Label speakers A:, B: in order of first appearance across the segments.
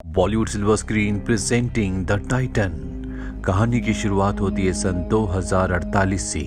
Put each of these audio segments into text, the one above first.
A: Bollywood silver screen presenting the Titan. कहानी की शुरुआत होती है सन 2048 से।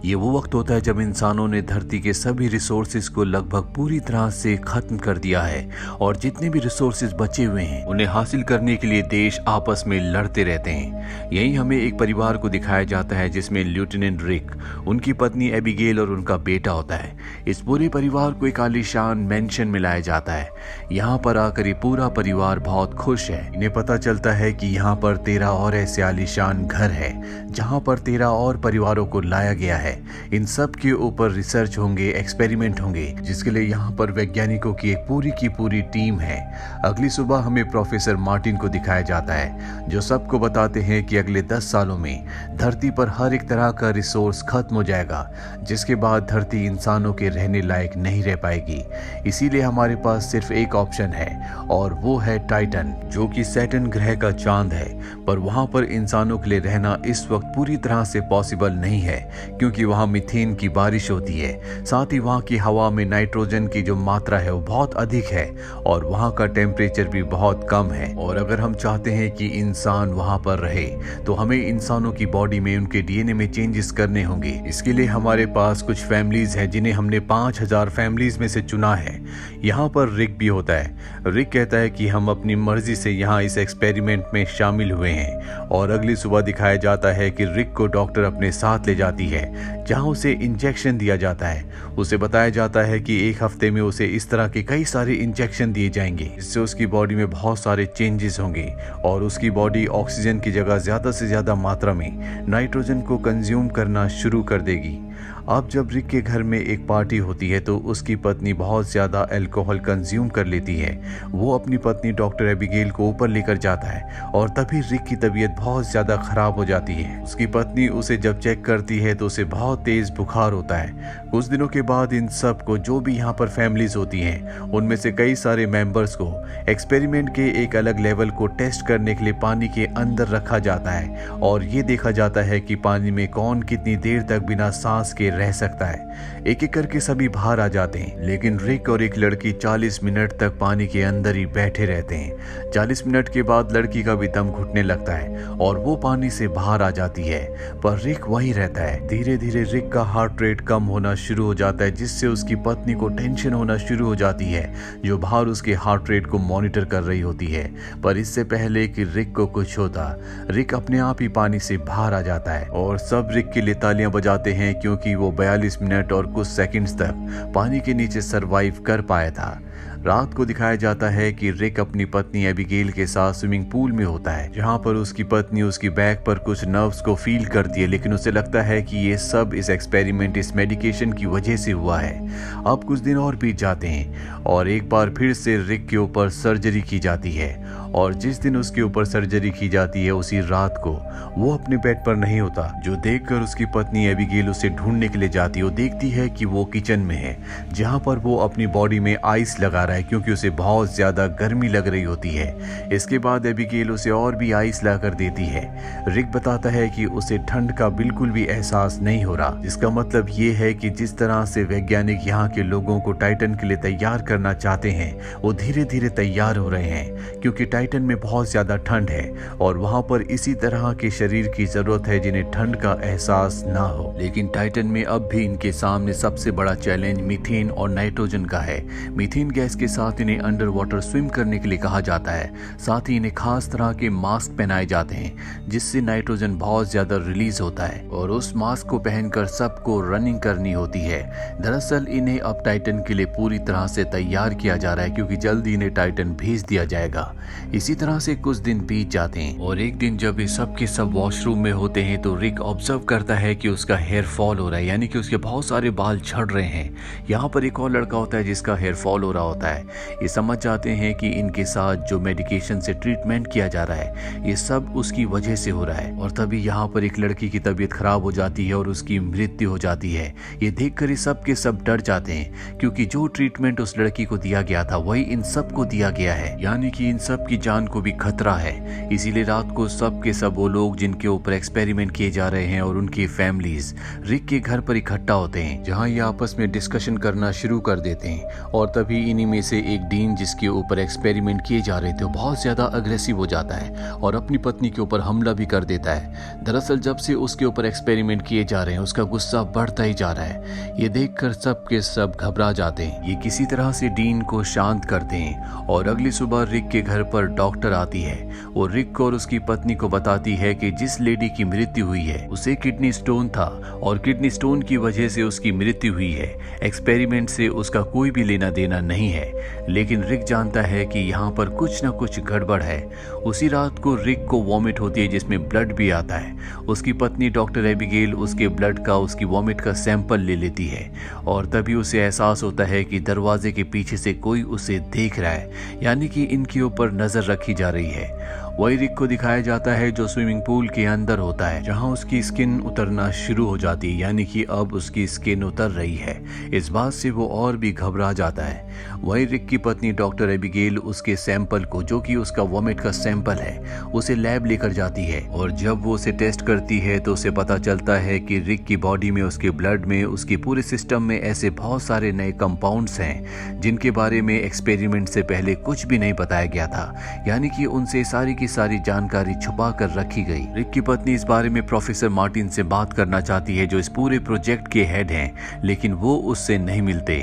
A: ये वो वक्त होता है जब इंसानों ने धरती के सभी रिसोर्सेज को लगभग पूरी तरह से खत्म कर दिया है और जितने भी रिसोर्सेज बचे हुए हैं उन्हें हासिल करने के लिए देश आपस में लड़ते रहते हैं। यही हमें एक परिवार को दिखाया जाता है जिसमें लेफ्टिनेंट रिक, उनकी पत्नी एबिगेल और उनका बेटा होता है। इस पूरे परिवार को एक आलीशान मेंशन में लाया जाता है। यहाँ पर आकर ये पूरा परिवार बहुत खुश है। इन्हें पता चलता है कि यहाँ पर 13 और ऐसे आलीशान घर है जहां पर 13 और परिवारों को लाया गया है। इन सब के ऊपर रिसर्च होंगे, एक्सपेरिमेंट होंगे, जिसके लिए यहाँ पर वैज्ञानिकों की एक पूरी टीम है। अगली सुबह हमें प्रोफेसर मार्टिन को दिखाया जाता है जो सबको बताते हैं कि अगले 10 सालों में धरती पर हर एक तरह का रिसोर्स खत्म हो जाएगा, जिसके बाद धरती इंसानों के रहने लायक नहीं रह पाएगी। इसीलिए हमारे पास सिर्फ एक ऑप्शन है और वो है टाइटन, जो कि सैटर्न ग्रह का चांद है। पर वहां पर इंसानों के लिए रहना इस वक्त पूरी तरह से पॉसिबल नहीं है, क्योंकि वहां मीथेन की बारिश होती है। साथ ही वहां की हवा में नाइट्रोजन की जो मात्रा है वो बहुत अधिक है और वहां का टेम्परेचर भी बहुत कम है। और अगर हम चाहते हैं कि इंसान वहां पर रहे तो हमें इंसानों की बॉडी में उनके डीएनए में चेंजेस करने होंगे। इसके लिए हमारे पास कुछ फैमिलीज हैं जिन्हें हमने 5000 फैमिलीज में से चुना है। यहाँ पर रिक भी होता है। रिक कहता है कि हम अपनी मर्जी से यहाँ इस एक्सपेरिमेंट में शामिल हुए हैं। और अगली सुबह दिखाया जाता है कि रिक को डॉक्टर अपने साथ ले जाती है जहां उसे इंजेक्शन दिया जाता है। उसे बताया जाता है कि एक हफ्ते में उसे इस तरह के कई सारे इंजेक्शन दिए जाएंगे, इससे उसकी बॉडी में बहुत सारे चेंजेस होंगे और उसकी बॉडी ऑक्सीजन की जगह ज्यादा से ज्यादा मात्रा में नाइट्रोजन को कंज्यूम करना शुरू कर देगी। अब जब रिक के घर में एक पार्टी होती है तो उसकी पत्नी बहुत ज्यादा अल्कोहल कंज्यूम कर लेती है। वो अपनी पत्नी डॉक्टर एबिगेल को ऊपर लेकर जाता है और तभी रिक की तबीयत बहुत ज्यादा खराब हो जाती है। उसकी पत्नी उसे जब चेक करती है तो उसे बहुत तेज बुखार होता है। कुछ दिनों के बाद इन सब को, जो भी यहाँ पर फैमिलीज होती हैं, उनमें से कई सारे मेंबर्स को एक्सपेरिमेंट के एक अलग लेवल को टेस्ट करने के लिए पानी के अंदर रखा जाता है और ये देखा जाता है कि पानी में कौन कितनी देर तक बिना सांस के रह सकता है। एक एक करके सभी बाहर आ जाते हैं, लेकिन रिक और एक लड़की 40 मिनट तक पानी के अंदर ही बैठे रहते हैं। 40 मिनट के बाद लड़की का भी दम घुटने लगता है और वो पानी से बाहर आ जाती है, पर रिक वहीं रहता है। धीरे धीरे रिक का हार्ट रेट कम होना शुरू हो जाता है, जिससे उसकी पत्नी को टेंशन होना शुरू हो जाती है, जो बाहर उसके हार्ट रेट को मॉनिटर कर रही होती है। पर इससे पहले कि रिक को कुछ होता, रिक अपने आप ही पानी से बाहर आ जाता है और सब रिक के लिए तालियां बजाते हैं, क्योंकि वो 42 मिनट और कुछ सेकंड्स तक पानी के नीचे सरवाइव कर पाया था। रात को दिखाया जाता है कि रिक अपनी पत्नी एबिगेल के साथ स्विमिंग पूल में होता है, जहां पर उसकी पत्नी उसकी बैक पर कुछ नर्व्स को फील करती है, लेकिन उसे लगता है कि ये सब इस एक्सपेरिमेंट, इस मेडिकेशन की वजह से हुआ है। अब कुछ दिन और बीत जाते हैं और एक बार फिर से रिक के ऊपर सर्जरी की जाती है और जिस दिन उसके ऊपर सर्जरी की जाती है उसी रात को वो अपने बेड पर नहीं होता, जो देखकर उसकी पत्नी एबिगेल उसे ढूंढने के लिए जाती है। वो देखती है कि वो किचन में है, जहां पर वो अपनी बॉडी में आइस लगा रहा है, क्योंकि उसे बहुत ज्यादा गर्मी लग रही होती है। इसके बाद एबिगेल उसे और भी आइस ला कर देती है। रिक बताता है कि उसे ठंड का बिल्कुल भी एहसास नहीं हो रहा, जिसका मतलब ये है कि जिस तरह से वैज्ञानिक यहाँ के लोगों को टाइटन के लिए तैयार करना चाहते हैं वो धीरे धीरे तैयार हो रहे हैं, क्योंकि टाइटन में बहुत ज्यादा ठंड है और वहां पर इसी तरह के शरीर की जरूरत है जिन्हें ठंड का एहसास ना हो। लेकिन टाइटन में अब भी इनके सामने सबसे बड़ा चैलेंज मीथेन और नाइट्रोजन का है। मीथेन गैस के साथ इन्हें अंडर वाटर स्विम करने के लिए कहा जाता है। साथ ही इन्हें खास तरह के मास्क पहनाए जाते हैं जिससे नाइट्रोजन बहुत ज्यादा रिलीज होता है और उस मास्क को पहनकर सबको रनिंग करनी होती है। दरअसल इन्हें अब टाइटन के लिए पूरी तरह से तैयार किया जा रहा है, क्योंकि जल्दी इन्हें टाइटन भेज दिया जाएगा। इसी तरह से कुछ दिन बीत जाते हैं और एक दिन जब ये सब के सब वॉशरूम में होते हैं तो रिक ऑब्जर्व करता है कि उसका हेयर फॉल हो रहा है, यानी कि उसके बहुत सारे बाल झड़ रहे हैं। यहाँ पर एक और लड़का होता है जिसका हेयर फॉल हो रहा होता है। ये समझ जाते हैं कि इनके साथ जो मेडिकेशन से ट्रीटमेंट किया जा रहा है ये सब उसकी वजह से हो रहा है। और तभी यहाँ पर एक लड़की की तबीयत खराब हो जाती है और उसकी मृत्यु हो जाती है। ये देखकर ये सब के सब डर जाते हैं, क्योंकि जो ट्रीटमेंट उस लड़की को दिया गया था वही इन सब को दिया गया है, यानी कि इन सब की जान को भी खतरा है। इसीलिए रात को सब के सब वो लोग जिनके ऊपर एक्सपेरिमेंट किए जा रहे हैं और उनकी फैमिलीज रिक के घर पर इकट्ठा होते हैं, जहां ये आपस में डिस्कशन करना शुरू कर देते हैं। और तभी इन्हीं में से एक डीन जिसके ऊपर एक्सपेरिमेंट किए जा रहे थे बहुत ज़्यादा अग्रेसिव हो जाता है और अपनी पत्नी के ऊपर हमला भी कर देता है। दरअसल जब से उसके ऊपर एक्सपेरिमेंट किए जा रहे हैं उसका गुस्सा बढ़ता ही जा रहा है। ये देखकर सब के सब घबरा जाते हैं। ये किसी तरह से डीन को शांत करते हैं और अगली सुबह रिक के घर पर डॉक्टर आती है। वो रिक और उसकी पत्नी को बताती है कि जिस लेडी की मृत्यु हुई है उसे किडनी स्टोन था और किडनी स्टोन की वजह से उसकी मृत्यु हुई है। एक्सपेरिमेंट से उसका कोई भी लेना देना नहीं है, लेकिन रिक जानता है कि यहाँ पर कुछ न कुछ गड़बड़ है। उसी रात को रिक को वॉमिट होती है जिसमें ब्लड भी आता है। उसकी पत्नी डॉक्टर एबिगेल उसके ब्लड का, उसकी वॉमिट का सैंपल ले लेती है और तभी उसे एहसास होता है कि दरवाजे के पीछे से कोई उसे देख रहा है, यानी कि इनके ऊपर नजर रखी जा रही है। वही रिक को दिखाया जाता है जो स्विमिंग पूल के अंदर होता है, जहां उसकी स्किन उतरना शुरू हो जाती है, यानी कि अब उसकी स्किन उतर रही है। इस बात से वो और भी घबरा जाता है। वही रिक की पत्नी डॉक्टर एबिगेल उसके सैंपल को, जो कि उसका वॉमिट का सैंपल है, उसे लैब लेकर जाती है और जब वो उसे टेस्ट करती है तो उसे पता चलता है कि रिक की बॉडी में, उसके ब्लड में, उसके पूरे सिस्टम में ऐसे बहुत सारे नए कंपाउंड्स हैं जिनके बारे में एक्सपेरिमेंट से पहले कुछ भी नहीं बताया गया था, यानी कि उनसे सारी की सारी जानकारी छुपा कर रखी गई। रिक की पत्नी इस बारे में प्रोफेसर मार्टिन से बात करना चाहती है जो इस पूरे प्रोजेक्ट के हेड हैं, लेकिन वो उससे नहीं मिलते।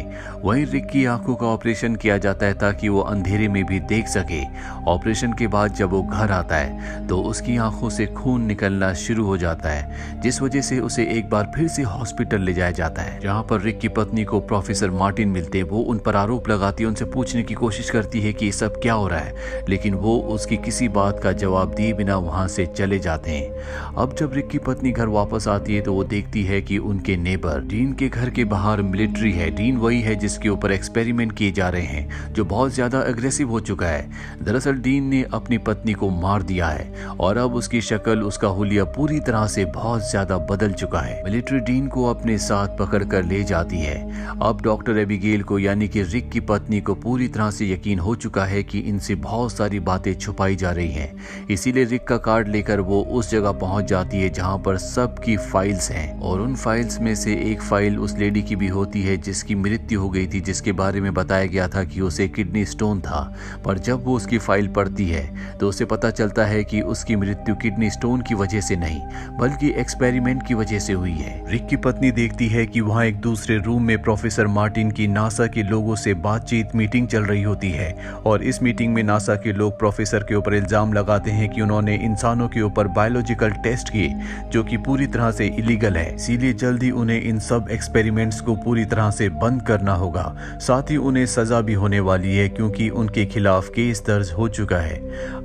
A: वहीं रिक की आंखों का ऑपरेशन किया जाता है ताकि वो अंधेरे में भी देख सके। ऑपरेशन के बाद जब वो घर आता है तो उसकी आंखों से खून निकलना शुरू हो जाता है, जिस वजह से उसे एक बार फिर से हॉस्पिटल ले जाया जाता है, जहाँ पर रिक की पत्नी को प्रोफेसर मार्टिन मिलते। वो उन पर आरोप लगाती है, उनसे पूछने की कोशिश करती है कि ये सब क्या हो रहा है, लेकिन वो उसकी किसी बात का जवाब दिए बिना वहां से चले जाते हैं। अब जब रिक की पत्नी घर वापस आती है तो वो देखती है कि उनके नेबर डीन के घर के बाहर मिलिट्री है। डीन वही है जिसके ऊपर एक्सपेरिमेंट किए जा रहे हैं, जो बहुत ज्यादा अग्रेसिव हो चुका है। दरअसल डीन ने अपनी पत्नी को मार दिया है और अब उसकी शक्ल, उसका हुलिया पूरी तरह से बहुत ज्यादा बदल चुका है। मिलिट्री डीन को अपने साथ पकड़ कर ले जाती है। अब डॉक्टर एबिगेल को, यानी कि रिक की पत्नी को, पूरी तरह से यकीन हो चुका है कि इनसे बहुत सारी बातें छुपाई जा रही हैं। इसीलिए रिक का कार्ड लेकर वो उस जगह पहुंच जाती है जहां पर सबकी फाइल्स हैं और उन फाइल्स में से एक फाइल उस लेडी की भी होती है जिसकी मृत्यु हो गई थी, जिसके बारे में बताया गया था कि उसे किडनी स्टोन था। पर जब वो उसकी फाइल पढ़ती है तो उसे पता चलता है कि उसकी मृत्यु किडनी स्टोन की वजह से नहीं बल्कि एक्सपेरिमेंट की वजह से हुई है। रिक की पत्नी देखती है कि वहां एक दूसरे रूम में प्रोफेसर मार्टिन की नासा के लोगों से बातचीत मीटिंग चल रही होती है और इस मीटिंग में नासा के लोग प्रोफेसर के ऊपर इल्जाम लगाते हैं कि उन्होंने इंसानों के ऊपर बायोलॉजिकल टेस्ट किए जो कि पूरी तरह से इलीगल है। इसीलिए जल्दी उन्हें इन सब एक्सपेरिमेंट्स को पूरी तरह से बंद करना होगा। साथ ही उन्हें सजा भी होने वाली है क्योंकि उनके खिलाफ केस दर्ज हो चुका है।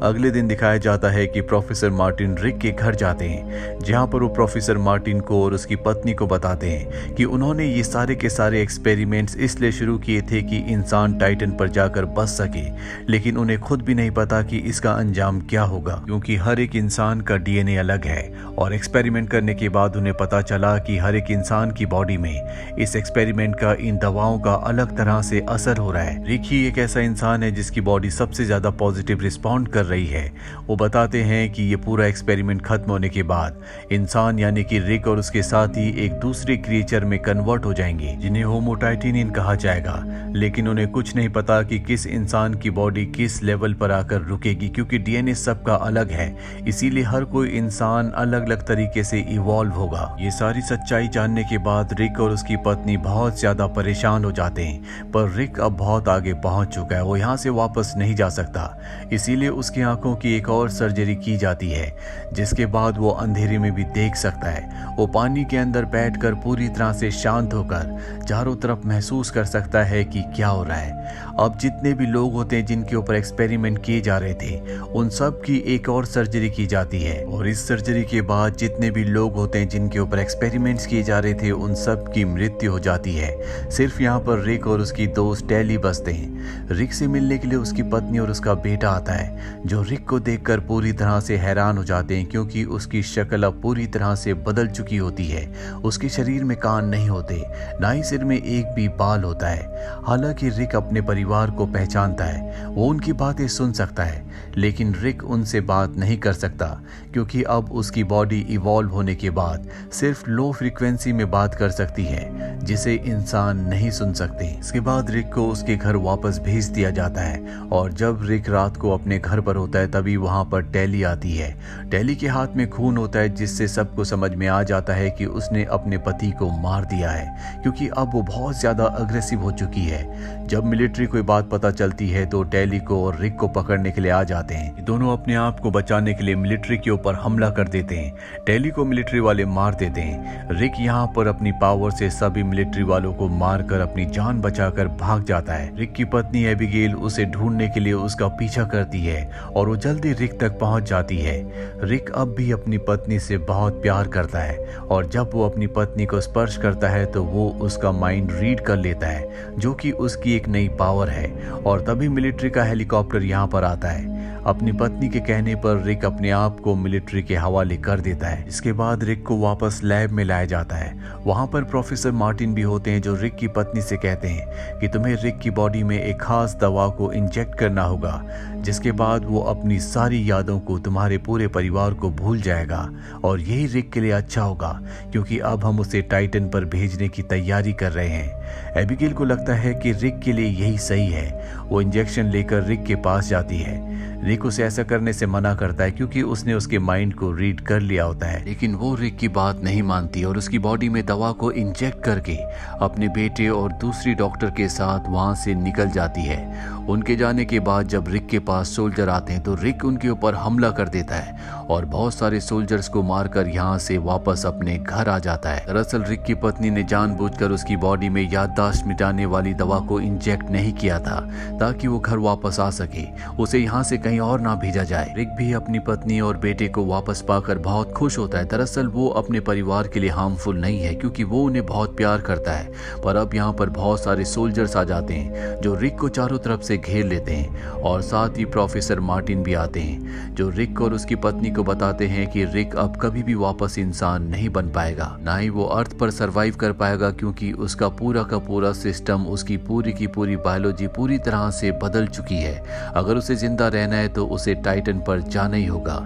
A: अगले दिन दिखाया जाता है कि प्रोफेसर मार्टिन रिक के घर जाते हैं, जहां पर वो प्रोफेसर मार्टिन को और उसकी पत्नी को बताते हैं कि उन्होंने ये सारे के सारे एक्सपेरिमेंट्स इसलिए शुरू किए थे कि इंसान टाइटन पर जाकर बच सके, लेकिन उन्हें खुद भी नहीं पता कि इसका अंजाम क्या होगा, क्योंकि हर एक इंसान का डीएनए अलग है और एक्सपेरिमेंट करने के बाद उन्हें पता चला कि हर एक इंसान की बॉडी में इस एक्सपेरिमेंट का, इन दवाओं का अलग तरह से असर हो रहा है। रिक ही एक ऐसा इंसान है जिसकी बॉडी सबसे ज्यादा पॉजिटिव रिस्पॉन्ड कर रही है। वो बताते हैं कि ये पूरा एक्सपेरिमेंट खत्म होने के बाद इंसान यानी कि रिक और उसके साथी एक दूसरे क्रिएचर में कन्वर्ट हो जाएंगे जिन्हें होमो टाइटेनियन कहा जाएगा, लेकिन उन्हें कुछ नहीं पता कि किस इंसान की बॉडी किस लेवल पर आकर रुकेगी, क्योंकि डीएनए सबका अलग है। इसीलिए हर कोई इंसान अलग अलग तरीके से इवॉल्व होगा। ये सारी सच्चाई जानने के बाद रिक और उसकी पत्नी बहुत ज्यादा परेशान हो जाते हैं, पर रिक अब बहुत आगे पहुंच चुका है, वो यहाँ से वापस नहीं जा सकता। इसीलिए उसकी आंखों की एक और सर्जरी की जाती है जिसके बाद वो अंधेरे में भी देख सकता है। वो पानी के अंदर बैठकर पूरी तरह से शांत होकर चारों तरफ महसूस कर सकता है कि क्या हो रहा है। अब जितने भी लोग होते हैं जिनके ऊपर एक्सपेरिमेंट किए जा रहे थे उन सब की एक और सर्जरी की जाती है और इस सर्जरी के बाद जितने भी लोग होते हैं जिनके ऊपर एक्सपेरिमेंट्स किए जा रहे थे उन सब की मृत्यु हो जाती है। सिर्फ यहाँ पर रिक और उसकी दोस्त टेली बचते हैं। रिक से मिलने के लिए उसकी पत्नी और उसका बेटा आता है जो रिक को देखकर पूरी तरह से हैरान हो जाते हैं, क्योंकि उसकी शक्ल अब पूरी तरह से बदल चुकी होती है। उसके शरीर में कान नहीं होते, ना ही सिर में एक भी बाल होता है। हालांकि रिक अपने परिवार को पहचानता है, वो उनकी बातें सुन सकता है, लेकिन रिक उनसे बात नहीं कर सकता क्योंकि अब उसकी बॉडी इवॉल्व होने के बाद सिर्फ लो फ्रीक्वेंसी में बात कर सकती है जिसे इंसान नहीं सुन सकते। इसके बाद रिक को उसके घर वापस भेज दिया जाता है। और जब रिक रात को अपने घर पर होता है तभी वहां पर टेली आती है। टेली के हाथ में खून होता है जिससे सबको समझ में आ जाता है कि उसने अपने पति को मार दिया है, क्योंकि अब वो बहुत ज्यादा अग्रेसिव हो चुकी है। जब मिलिट्री को बात पता चलती है तो टेली को और रिक को पकड़ने के लिए आ जाते हैं। दोनों अपने आप को बचाने के लिए मिलिट्री के ऊपर हमला कर देते हैं। टेली को मिलिट्री वाले मार देते हैं। रिक यहाँ पर अपनी पावर से सभी मिलिट्री वालों को मारकर अपनी जान बचाकर भाग जाता है। रिक की पत्नी एबिगेल उसे ढूंढने के लिए उसका पीछा करती है और वो जल्दी रिक तक पहुंच जाती है। रिक अब भी अपनी पत्नी से बहुत प्यार करता है और जब वो अपनी पत्नी को स्पर्श करता है तो वो उसका माइंड रीड कर लेता है, जो कि उसकी एक नई पावर है। और तभी मिलिट्री का हेलीकॉप्टर यहाँ पर आता है। अपनी पत्नी के कहने पर रिक अपने आप को मिलिट्री के हवाले कर देता है। इसके बाद रिक को वापस लैब में लाया जाता है। वहां पर प्रोफेसर मार्टिन भी होते हैं जो रिक की पत्नी से कहते हैं कि तुम्हें रिक की बॉडी में एक खास दवा को इंजेक्ट करना होगा, जिसके बाद वो अपनी सारी यादों को तुम्हारे पूरे परिवार को भूल जाएगा। और यही रिक के लिए अच्छा होगा, क्योंकि अब हम उसे टाइटन पर भेजने की तैयारी कर रहे हैं। एबिगेल को लगता है कि रिक के लिए यही सही है। वो इंजेक्शन लेकर रिक के पास जाती है। रिक उसे ऐसा करने से मना करता है क्योंकि उसने उसके माइंड को रीड कर लिया होता है, लेकिन वो रिक की बात नहीं मानती और उसकी बॉडी में दवा को इंजेक्ट करके अपने बेटे और दूसरी डॉक्टर के साथ वहां से निकल जाती है। उनके जाने के बाद जब रिक के पास सोल्जर आते हैं तो रिक उनके ऊपर हमला कर देता है और बहुत सारे सोल्जर्स को मारकर यहाँ से वापस अपने घर आ जाता है। दरअसल रिक की पत्नी ने जानबूझकर उसकी बॉडी में याददाश्त मिटाने वाली दवा को इंजेक्ट नहीं किया था ताकि वो घर वापस आ सके, उसे यहाँ से कहीं और ना भेजा जाए। रिक भी अपनी पत्नी और बेटे को वापस पाकर बहुत खुश होता है। दरअसल वो अपने परिवार के लिए हार्मफुल नहीं है क्योंकि वो उन्हें बहुत प्यार करता है। पर अब यहाँ पर बहुत सारे सोल्जर्स आ जाते हैं जो रिक को चारों तरफ से घेर लेते हैं और साथ ही प्रोफेसर मार्टिन भी आते हैं जो रिक और उसकी पत्नी को बताते हैं कि रिक अब कभी भी वापस इंसान नहीं बन पाएगा, ना ही वो अर्थ पर सरवाइव कर पाएगा, क्योंकि उसका पूरा का पूरा सिस्टम, उसकी पूरी की पूरी बायोलॉजी पूरी तरह से बदल चुकी है। अगर उसे जिंदा रहना है तो उसे टाइटन पर जाना ही होगा।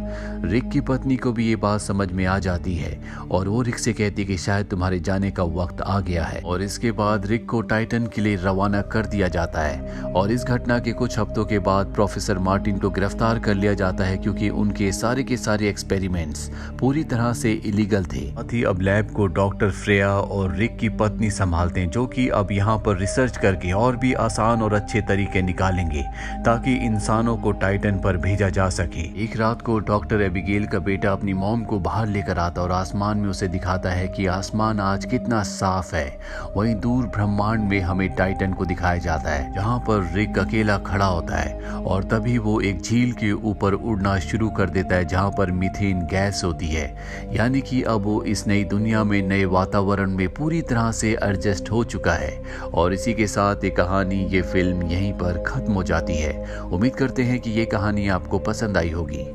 A: रिक की पत्नी को भी ये बात समझ में आ जाती है और वो रिक से कहती है कि शायद तुम्हारे जाने का वक्त आ गया है। और इसके बाद रिक को टाइटन के लिए रवाना कर दिया जाता है। और इस घटना के कुछ हफ्तों के बाद प्रोफेसर मार्टिन को गिरफ्तार कर लिया जाता है क्योंकि उनके सारे के सारे एक्सपेरिमेंट्स पूरी तरह से इलीगल थे। साथ ही अब लैब को डॉक्टर फ्रेया और रिक की पत्नी संभालते हैं, जो कि अब यहाँ पर रिसर्च करके और भी आसान और अच्छे तरीके निकालेंगे ताकि इंसानों को टाइटन पर भेजा जा सके। एक रात को डॉक्टर एबिगेल का बेटा अपनी मॉम को बाहर लेकर आता और आसमान में उसे दिखाता है कि आसमान आज कितना साफ है। वहीं दूर ब्रह्मांड में हमें टाइटन को दिखाया जाता है जहाँ पर रिक अकेला खड़ा होता है और तभी वो एक झील के ऊपर उड़ना शुरू कर देता है जहाँ पर मीथेन गैस होती है। यानी कि अब वो इस नई दुनिया में, नए वातावरण में पूरी तरह से एडजस्ट हो चुका है। और इसी के साथ ये कहानी, ये फिल्म यहीं पर खत्म हो जाती है। उम्मीद करते हैं कि ये कहानी आपको पसंद आई होगी।